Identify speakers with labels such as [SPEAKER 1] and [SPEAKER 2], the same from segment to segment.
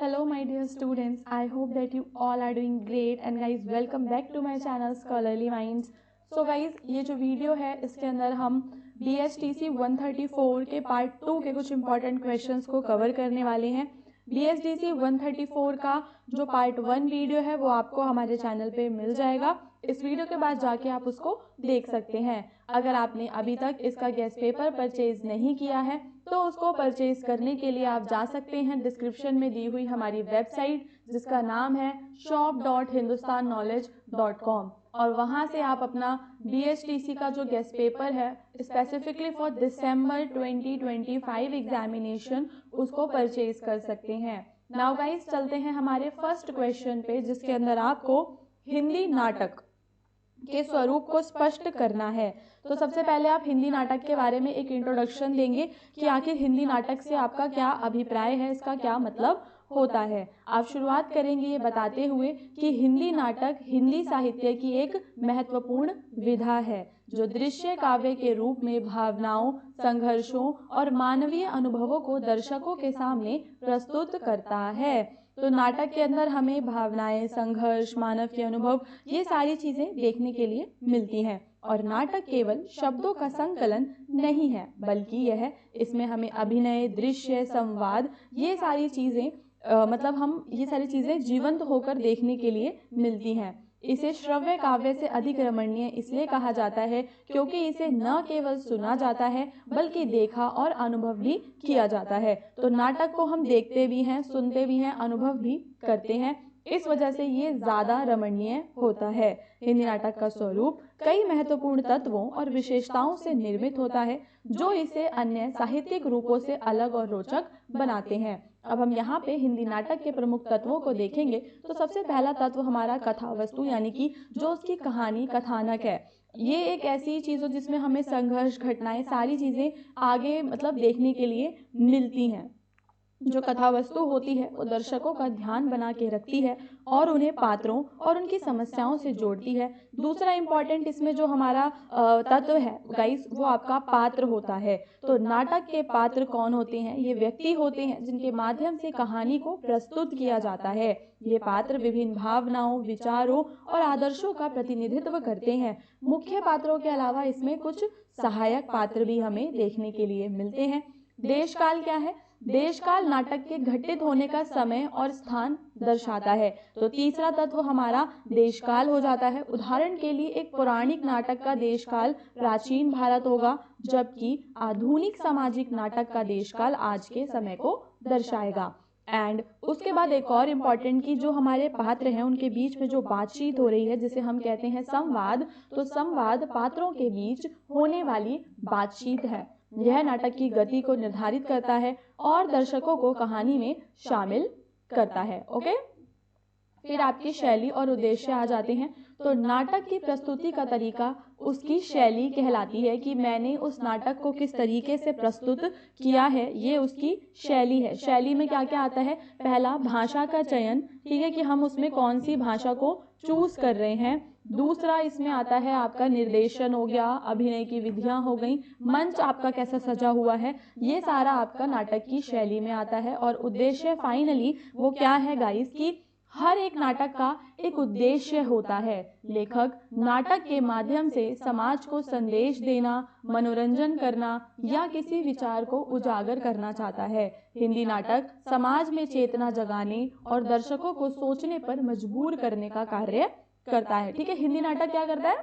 [SPEAKER 1] Hello my dear students, I hope that you all are doing great and guys welcome back to my channel Scholarly Minds. So guys ये जो video है इसके अंदर हम BSTC 134 के part 2 के कुछ इंपॉर्टेंट क्वेश्चंस को कवर करने वाले हैं। BSTC 134 का जो पार्ट 1 वीडियो है वो आपको हमारे चैनल पे मिल जाएगा। इस वीडियो के बाद जाके आप उसको देख सकते हैं। अगर आपने अभी तक इसका गेस्ट पेपर परचेज नहीं किया है तो उसको परचेज करने के लिए आप जा सकते हैं डिस्क्रिप्शन में दी हुई हमारी वेबसाइट जिसका नाम है shop.hindustanknowledge.com और वहां से आप अपना BSTC का जो गेस्ट पेपर है स्पेसिफिकली फॉर दिसंबर 2025 एग्जामिनेशन उसको परचेज कर सकते हैं। नाउ गाइस चलते हैं हमारे फर्स्ट क्वेश्चन पे जिसके अंदर आपको हिंदी नाटक के स्वरूप को स्पष्ट करना है। तो सबसे पहले आप हिंदी नाटक के बारे में एक इंट्रोडक्शन देंगे कि आखिर हिंदी नाटक से आपका क्या अभिप्राय है, इसका क्या मतलब होता है। आप शुरुआत करेंगे ये बताते हुए कि हिंदी नाटक हिंदी साहित्य की एक महत्वपूर्ण विधा है जो दृश्य काव्य के रूप में भावनाओं, संघर्षों और मानवीय अनुभवों को दर्शकों के सामने प्रस्तुत करता है। तो नाटक के अंदर हमें भावनाएं, संघर्ष, मानव के अनुभव ये सारी चीजें देखने के लिए मिलती हैं और नाटक केवल शब्दों का संकलन नहीं है बल्कि यह इसमें हमें अभिनय, दृश्य, संवाद ये सारी चीजें हम ये सारी चीजें जीवंत होकर देखने के लिए मिलती हैं। इसे श्रव्य काव्य से अधिक रमणीय इसलिए कहा जाता है क्योंकि इसे न केवल सुना जाता है बल्कि देखा और अनुभव भी किया जाता है। तो नाटक को हम देखते भी हैं, सुनते भी हैं, अनुभव भी करते हैं। इस वजह से ये ज्यादा रमणीय होता है। हिंदी नाटक का स्वरूप कई महत्वपूर्ण तत्वों और विशेषताओं से निर्मित होता है जो इसे अन्य साहित्यिक रूपों से अलग और रोचक बनाते हैं। अब हम यहाँ पे हिंदी नाटक के प्रमुख तत्वों को देखेंगे तो सबसे पहला तत्व हमारा कथा वस्तु यानी कि जो उसकी कहानी, कथानक है। ये एक ऐसी चीज हो जिसमें हमें संघर्ष, घटनाएं सारी चीजें आगे देखने के लिए मिलती हैं। जो कथा वस्तु होती है वो दर्शकों का ध्यान बना के रखती है और उन्हें पात्रों और उनकी समस्याओं से जोड़ती है। दूसरा इंपॉर्टेंट इसमें जो हमारा तत्व है गाइस वो आपका पात्र होता है। तो नाटक के पात्र कौन होते हैं? ये व्यक्ति होते हैं जिनके माध्यम से कहानी को प्रस्तुत किया जाता है। ये पात्र विभिन्न भावनाओं, विचारों और आदर्शों का प्रतिनिधित्व करते हैं। मुख्य पात्रों के अलावा इसमें कुछ सहायक पात्र भी हमें देखने के लिए मिलते हैं। देशकाल क्या है? देशकाल नाटक के घटित होने का समय और स्थान दर्शाता है। तो तीसरा तत्व हमारा देशकाल हो जाता है। उदाहरण के लिए एक पौराणिक नाटक का देशकाल प्राचीन भारत होगा जबकि आधुनिक सामाजिक नाटक का देशकाल आज के समय को दर्शाएगा। एंड उसके बाद एक और इम्पॉर्टेंट कि जो हमारे पात्र हैं उनके बीच में जो बातचीत हो रही है जिसे हम कहते हैं संवाद, तो संवाद पात्रों के बीच होने वाली बातचीत है। यह नाटक की गति को निर्धारित करता है और दर्शकों को कहानी में शामिल करता है। ओके, फिर आपकी शैली और उद्देश्य आ जाते हैं। तो नाटक की प्रस्तुति का तरीका उसकी शैली कहलाती है कि मैंने उस नाटक को किस तरीके से प्रस्तुत किया है, ये उसकी शैली है। शैली में क्या क्या आता है? पहला भाषा का चयन, ठीक है कि हम उसमें कौन सी भाषा को चूज कर रहे हैं। दूसरा इसमें आता है आपका निर्देशन हो गया, अभिनय की विधियां हो गई, मंच आपका कैसा सजा हुआ है, ये सारा आपका नाटक की शैली में आता है। और उद्देश्य फाइनली वो क्या है गाइस कि हर एक नाटक का एक उद्देश्य होता है। लेखक नाटक के माध्यम से समाज को संदेश देना, मनोरंजन करना या किसी विचार को उजागर करना चाहता है। हिंदी नाटक समाज में चेतना जगाने और दर्शकों को सोचने पर मजबूर करने का कार्य करता है। ठीक है, हिंदी नाटक क्या करता है?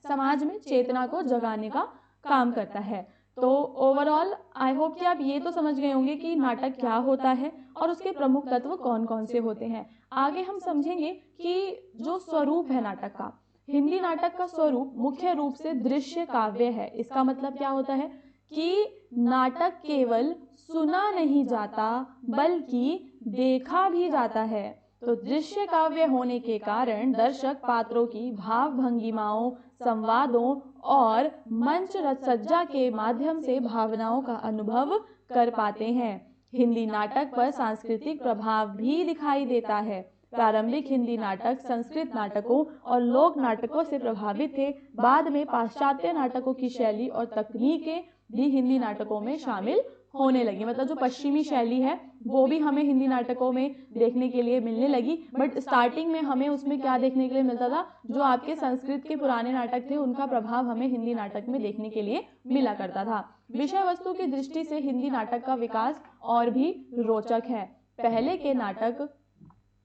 [SPEAKER 1] समाज में चेतना को जगाने का काम करता है। तो ओवरऑल आई होप कि आप ये तो समझ गए होंगे कि नाटक क्या होता है और उसके प्रमुख तत्व कौन कौन से होते हैं। आगे हम समझेंगे कि जो स्वरूप है नाटक का, हिंदी नाटक का स्वरूप मुख्य रूप से दृश्य काव्य है। इसका मतलब क्या होता है कि नाटक केवल सुना नहीं जाता बल्कि देखा भी जाता है। तो दृश्य काव्य होने के कारण दर्शक पात्रों की भाव भंगिमाओं, संवादों और मंच रचसज्जा के माध्यम से भावनाओं का अनुभव कर पाते हैं। हिंदी नाटक पर सांस्कृतिक प्रभाव भी दिखाई देता है। प्रारंभिक हिंदी नाटक संस्कृत नाटकों और लोक नाटकों से प्रभावित थे। बाद में पाश्चात्य नाटकों की शैली और तकनीकें भी हिंदी नाटकों में शामिल होने लगी, मतलब जो पश्चिमी शैली है वो भी हमें हिंदी नाटकों में देखने के लिए मिलने लगी। बट स्टार्टिंग में हमें उसमें क्या देखने के लिए मिलता था, जो आपके संस्कृत के पुराने नाटक थे उनका प्रभाव हमें हिंदी नाटक में देखने के लिए मिला करता था। विषय वस्तु की दृष्टि से हिंदी नाटक का विकास और भी रोचक है। पहले के नाटक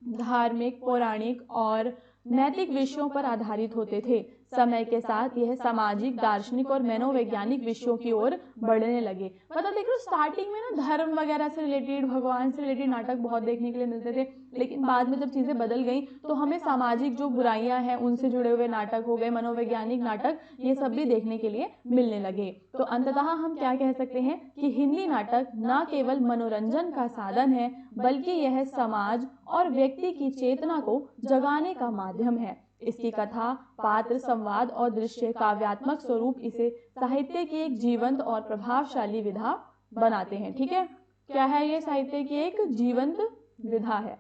[SPEAKER 1] धार्मिक, पौराणिक और नैतिक विषयों पर आधारित होते थे। समय के साथ यह सामाजिक, दार्शनिक और मनोवैज्ञानिक विषयों की ओर बढ़ने लगे। मतलब देख लो स्टार्टिंग में ना धर्म वगैरह से रिलेटेड, भगवान से रिलेटेड नाटक बहुत देखने के लिए मिलते थे, लेकिन बाद में जब चीजें बदल गई तो हमें सामाजिक जो बुराइयां हैं उनसे जुड़े हुए नाटक हो गए, मनोवैज्ञानिक नाटक, ये सब भी देखने के लिए मिलने लगे। तो अंततः हम क्या कह सकते हैं कि हिंदी नाटक न केवल मनोरंजन का साधन है, बल्कि यह समाज और व्यक्ति की चेतना को जगाने का माध्यम है। इसकी कथा, पात्र, संवाद और दृश्य काव्यात्मक स्वरूप इसे साहित्य की एक जीवंत और प्रभावशाली विधा बनाते हैं। ठीक है, क्या है ये? साहित्य की एक जीवंत विधा है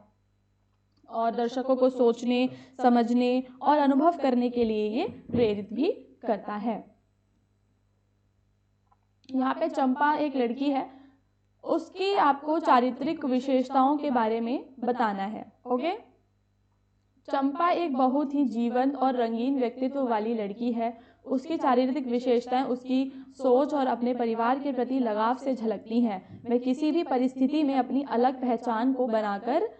[SPEAKER 1] और दर्शकों को सोचने, समझने और अनुभव करने के लिए ये प्रेरित भी करता है। यहाँ पे चंपा एक लड़की है, उसकी आपको चारित्रिक विशेषताओं के बारे में बताना है। ओके, चंपा एक बहुत ही जीवंत और रंगीन व्यक्तित्व वाली लड़की है। उसकी चारित्रिक विशेषताएं उसकी सोच और अपने परिवार के प्रति लगाव से झलकती हैं। वह किसी भी परिस्थिति में अपनी अलग पहचान को बनाकर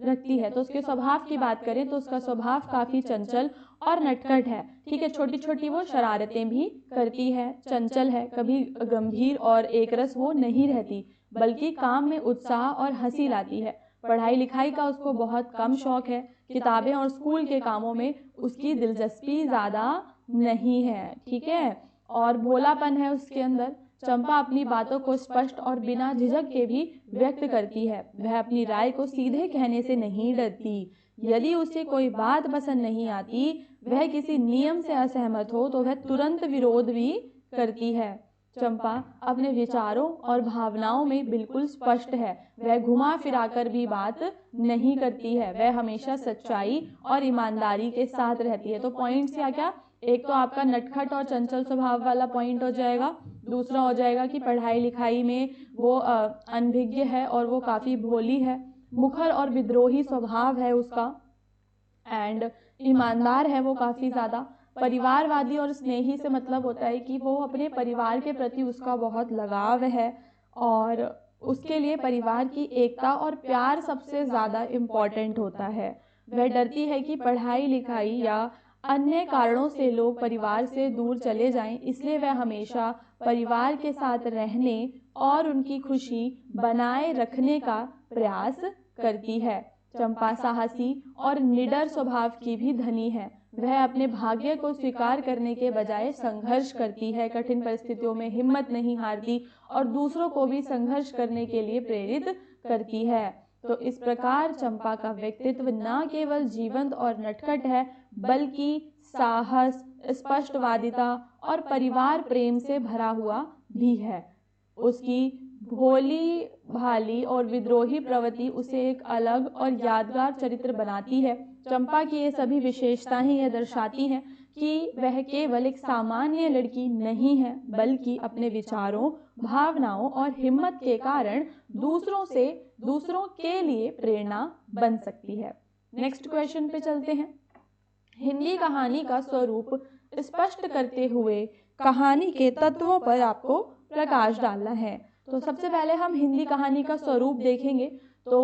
[SPEAKER 1] रखती है। तो उसके स्वभाव की बात करें तो उसका स्वभाव काफी चंचल और नटखट है। ठीक है, छोटी छोटी वो शरारतें भी करती है, चंचल है, कभी गंभीर और एकरस वो नहीं रहती, बल्कि काम में उत्साह और हंसी लाती है। पढ़ाई लिखाई का उसको बहुत कम शौक है। किताबें और स्कूल के कामों में उसकी दिलचस्पी ज़्यादा नहीं है। ठीक है, और भोलापन है उसके अंदर। चंपा अपनी बातों को स्पष्ट और बिना झिझक के भी व्यक्त करती है। वह अपनी राय को सीधे कहने से नहीं डरती। यदि उसे कोई बात पसंद नहीं आती, वह किसी नियम से असहमत हो तो वह तुरंत विरोध भी करती है। चंपा अपने विचारों और भावनाओं में बिल्कुल स्पष्ट है। वह घुमा फिराकर भी बात नहीं करती है। वह हमेशा सच्चाई और ईमानदारी के साथ रहती है। तो पॉइंट्स क्या क्या? एक तो आपका नटखट और चंचल स्वभाव वाला पॉइंट हो जाएगा। दूसरा हो जाएगा कि पढ़ाई लिखाई में वो अनभिज्ञ है और वो काफ़ी भोली है। मुखर और विद्रोही स्वभाव है उसका, एंड ईमानदार है वो काफ़ी ज़्यादा। परिवारवादी और स्नेही से मतलब होता है कि वो अपने परिवार के प्रति उसका बहुत लगाव है और उसके लिए परिवार की एकता और प्यार सबसे ज़्यादा इम्पॉर्टेंट होता है। वह डरती है कि पढ़ाई लिखाई या अन्य कारणों से लोग परिवार से दूर चले जाएं, इसलिए वह हमेशा परिवार के साथ रहने और उनकी खुशी बनाए रखने का प्रयास करती है। चंपा साहसी और निडर स्वभाव की भी धनी है। वह अपने भाग्य को स्वीकार करने के बजाय संघर्ष करती है, कठिन परिस्थितियों में हिम्मत नहीं हारती और दूसरों को भी संघर्ष करने के लिए प्रेरित करती है। तो इस प्रकार चंपा का व्यक्तित्व न केवल जीवंत और नटखट है, बल्कि साहस, स्पष्टवादिता और परिवार प्रेम से भरा हुआ भी है। उसकी भोली भाली और विद्रोही प्रवृत्ति उसे एक अलग और यादगार चरित्र बनाती है। चंपा की ये सभी विशेषताएं यह दर्शाती हैं कि वह केवल एक सामान्य लड़की नहीं है, बल्कि अपने विचारों, भावनाओं और हिम्मत के कारण दूसरों के लिए प्रेरणा बन सकती है। नेक्स्ट क्वेश्चन पे चलते हैं। हिंदी कहानी का स्वरूप स्पष्ट करते हुए कहानी के तत्वों पर आपको प्रकाश डालना है। तो सबसे पहले हम हिंदी कहानी का स्वरूप देखेंगे। तो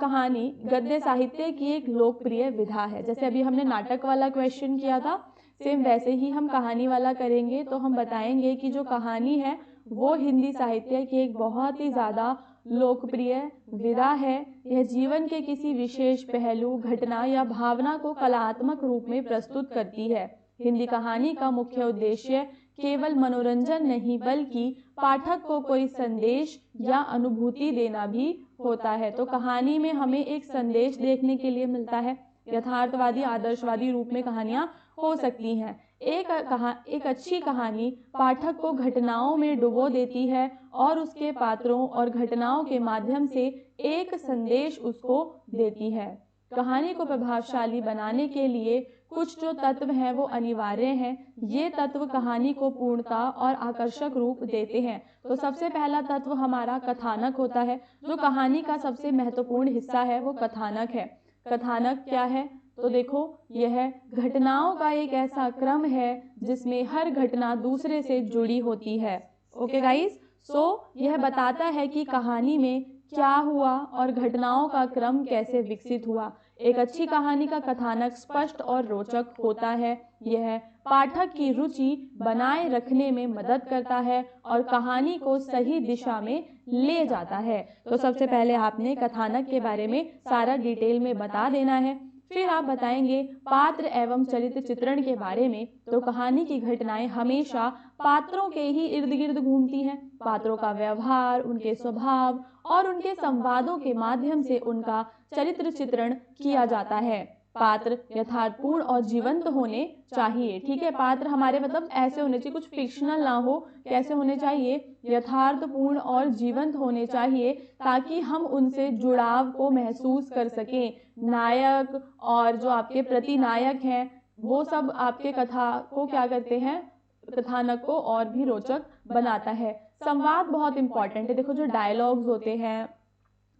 [SPEAKER 1] कहानी गद्य साहित्य की एक लोकप्रिय विधा है। जैसे अभी हमने नाटक वाला क्वेश्चन किया था, सेम वैसे ही हम कहानी वाला करेंगे। तो हम बताएंगे कि जो कहानी है वो हिंदी साहित्य की एक बहुत ही ज़्यादा लोकप्रिय विधा है। यह जीवन के किसी विशेष पहलू, घटना या भावना को कलात्मक रूप में प्रस्तुत करती है। हिंदी कहानी का मुख्य उद्देश्य केवल मनोरंजन नहीं, बल्कि पाठक को कोई संदेश या अनुभूति देना भी होता है। तो कहानी में हमें एक संदेश देखने के लिए मिलता है। यथार्थवादी, आदर्शवादी रूप में कहानियां हो सकती हैं। एक अच्छी कहानी पाठक को घटनाओं में डुबो देती है और उसके पात्रों और घटनाओं के माध्यम से एक संदेश उसको देती है। कहानी को प्रभावशाली बनाने के लिए कुछ जो तत्व हैं वो अनिवार्य हैं। ये तत्व कहानी को पूर्णता और आकर्षक रूप देते हैं। तो सबसे पहला तत्व हमारा कथानक होता है। जो कहानी का सबसे महत्वपूर्ण हिस्सा है वो कथानक है। कथानक क्या है? तो देखो, यह घटनाओं का एक ऐसा क्रम है जिसमें हर घटना दूसरे से जुड़ी होती है। ओके गाइस, सो यह बताता है कि कहानी में क्या हुआ और घटनाओं का क्रम कैसे विकसित हुआ। एक अच्छी कहानी का कथानक स्पष्ट और रोचक होता है। यह पाठक की रुचि बनाए रखने में मदद करता है और कहानी को सही दिशा में ले जाता है। तो सबसे पहले आपने कथानक के बारे में सारा डिटेल में बता देना है। फिर आप बताएंगे पात्र एवं चरित्र चित्रण के बारे में। तो कहानी की घटनाएं हमेशा पात्रों के ही इर्द गिर्द घूमती हैं। पात्रों का व्यवहार, उनके स्वभाव और उनके संवादों के माध्यम से उनका चरित्र चित्रण किया जाता है। पात्र यथार्थपूर्ण और जीवंत होने चाहिए। ठीक है, पात्र हमारे मतलब ऐसे होने चाहिए, कुछ फिक्शनल ना हो। कैसे होने चाहिए? यथार्थपूर्ण और जीवंत होने चाहिए, ताकि हम उनसे जुड़ाव को महसूस कर सकें। नायक और जो आपके प्रतिनायक हैं वो सब आपके कथा को क्या करते हैं, कथानक को और भी रोचक बनाता है। संवाद बहुत इंपॉर्टेंट है। देखो, जो डायलॉग्स होते हैं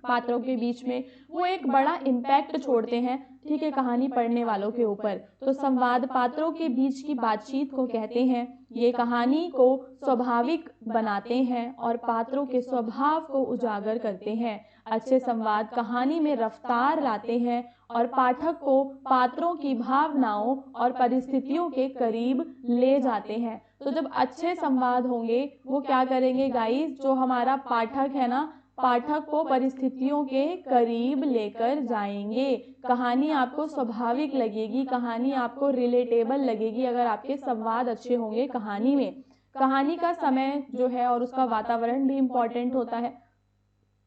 [SPEAKER 1] पात्रों के बीच में वो एक बड़ा इम्पैक्ट छोड़ते हैं, ठीक है, कहानी पढ़ने वालों के ऊपर। तो संवाद पात्रों के बीच की बातचीत को कहते हैं। ये कहानी को स्वाभाविक बनाते हैं और पात्रों के स्वभाव को उजागर करते हैं। अच्छे संवाद कहानी में रफ्तार लाते हैं और पाठक को पात्रों की भावनाओं और परिस्थितियों के करीब ले जाते हैं। तो जब अच्छे संवाद होंगे वो क्या करेंगे गाइस, जो हमारा पाठक है ना, पाठक को परिस्थितियों के करीब लेकर जाएंगे। कहानी आपको स्वाभाविक लगेगी, कहानी आपको रिलेटेबल लगेगी अगर आपके संवाद अच्छे होंगे कहानी में। कहानी का समय जो है और उसका वातावरण भी इम्पोर्टेंट होता है।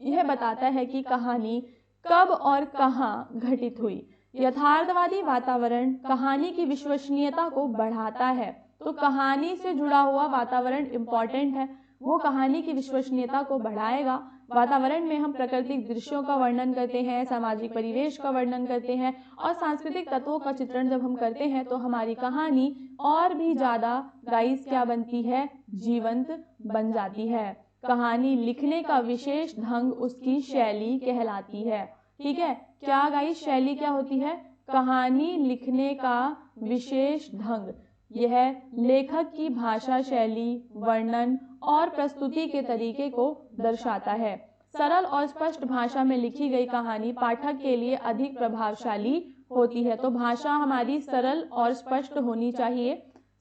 [SPEAKER 1] यह बताता है कि कहानी कब और कहाँ घटित हुई। यथार्थवादी वातावरण कहानी की विश्वसनीयता को बढ़ाता है। तो कहानी से जुड़ा हुआ वातावरण इम्पोर्टेंट है, वो कहानी की विश्वसनीयता को बढ़ाएगा। वातावरण में हम प्राकृतिक दृश्यों का वर्णन करते हैं, सामाजिक परिवेश का वर्णन करते हैं और सांस्कृतिक तत्वों का चित्रण जब हम करते हैं तो हमारी कहानी और भी ज़्यादा गाइस क्या बनती है, जीवंत बन जाती है। कहानी लिखने का विशेष ढंग उसकी शैली कहलाती है। ठीक है, क्या गाइस शैली क्या होती है? कहानी लिखने का विशेष ढंग, यह लेखक की भाषा शैली, वर्णन और प्रस्तुति के तरीके को दर्शाता है। सरल और स्पष्ट भाषा में लिखी गई कहानी पाठक के लिए अधिक प्रभावशाली होती है। तो भाषा हमारी सरल और स्पष्ट होनी चाहिए।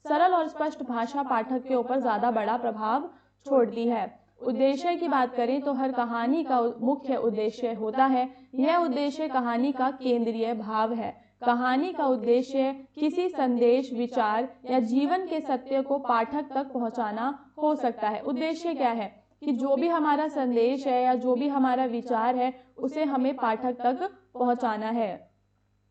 [SPEAKER 1] सरल और स्पष्ट भाषा पाठक के ऊपर ज़्यादा बड़ा प्रभाव छोड़ती है। उद्देश्य की बात करें तो हर कहानी का मुख्य उद्देश्य होता है। यह उद्देश्य कहानी का केंद्रीय भाव है। कहानी का उद्देश्य किसी संदेश, विचार या जीवन के सत्य को पाठक तक पहुंचाना हो सकता है। उद्देश्य क्या है कि जो भी हमारा संदेश है या जो भी हमारा विचार है उसे हमें पाठक तक पहुंचाना है।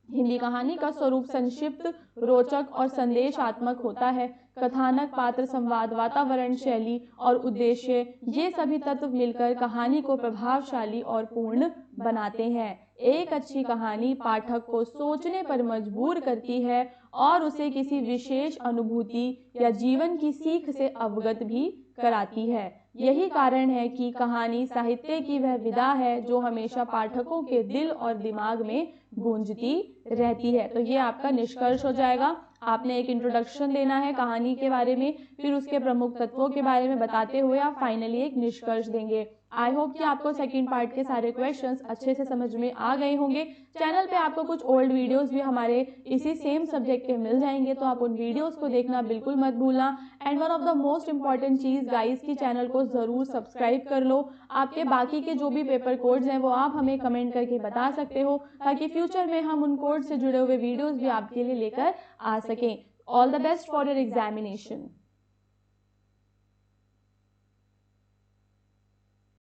[SPEAKER 1] हिंदी कहानी का स्वरूप संक्षिप्त, रोचक और संदेशात्मक होता है। कथानक, पात्र, संवाद, वातावरण, शैली और उद्देश्य, ये सभी तत्व मिलकर कहानी को प्रभावशाली और पूर्ण बनाते हैं। एक अच्छी कहानी पाठक को सोचने पर मजबूर करती है और उसे किसी विशेष अनुभूति या जीवन की सीख से अवगत भी कराती है। यही कारण है कि कहानी साहित्य की वह विधा है जो हमेशा पाठकों के दिल और दिमाग में गूंजती रहती है। तो ये आपका निष्कर्ष हो जाएगा। आपने एक इंट्रोडक्शन देना है कहानी के बारे में, फिर उसके प्रमुख तत्वों के बारे में बताते हुए आप फाइनली एक निष्कर्ष देंगे। आई होप कि आपको सेकंड पार्ट के सारे क्वेश्चंस अच्छे से समझ में आ गए होंगे। चैनल पे आपको कुछ ओल्ड वीडियोस भी हमारे इसी सेम सब्जेक्ट के मिल जाएंगे, तो आप उन वीडियोस को देखना बिल्कुल मत भूलना। And one of the most important cheese guys की चैनल को ज़रूर सब्सक्राइब कर लो। आपके बाकी के जो भी पेपर कोड्स हैं वो आप हमें कमेंट करके बता सकते हो, ताकि फ्यूचर में हम उन कोड से जुड़े हुए वीडियोज़ भी आपके लिए लेकर आ सकें। All the best for your examination.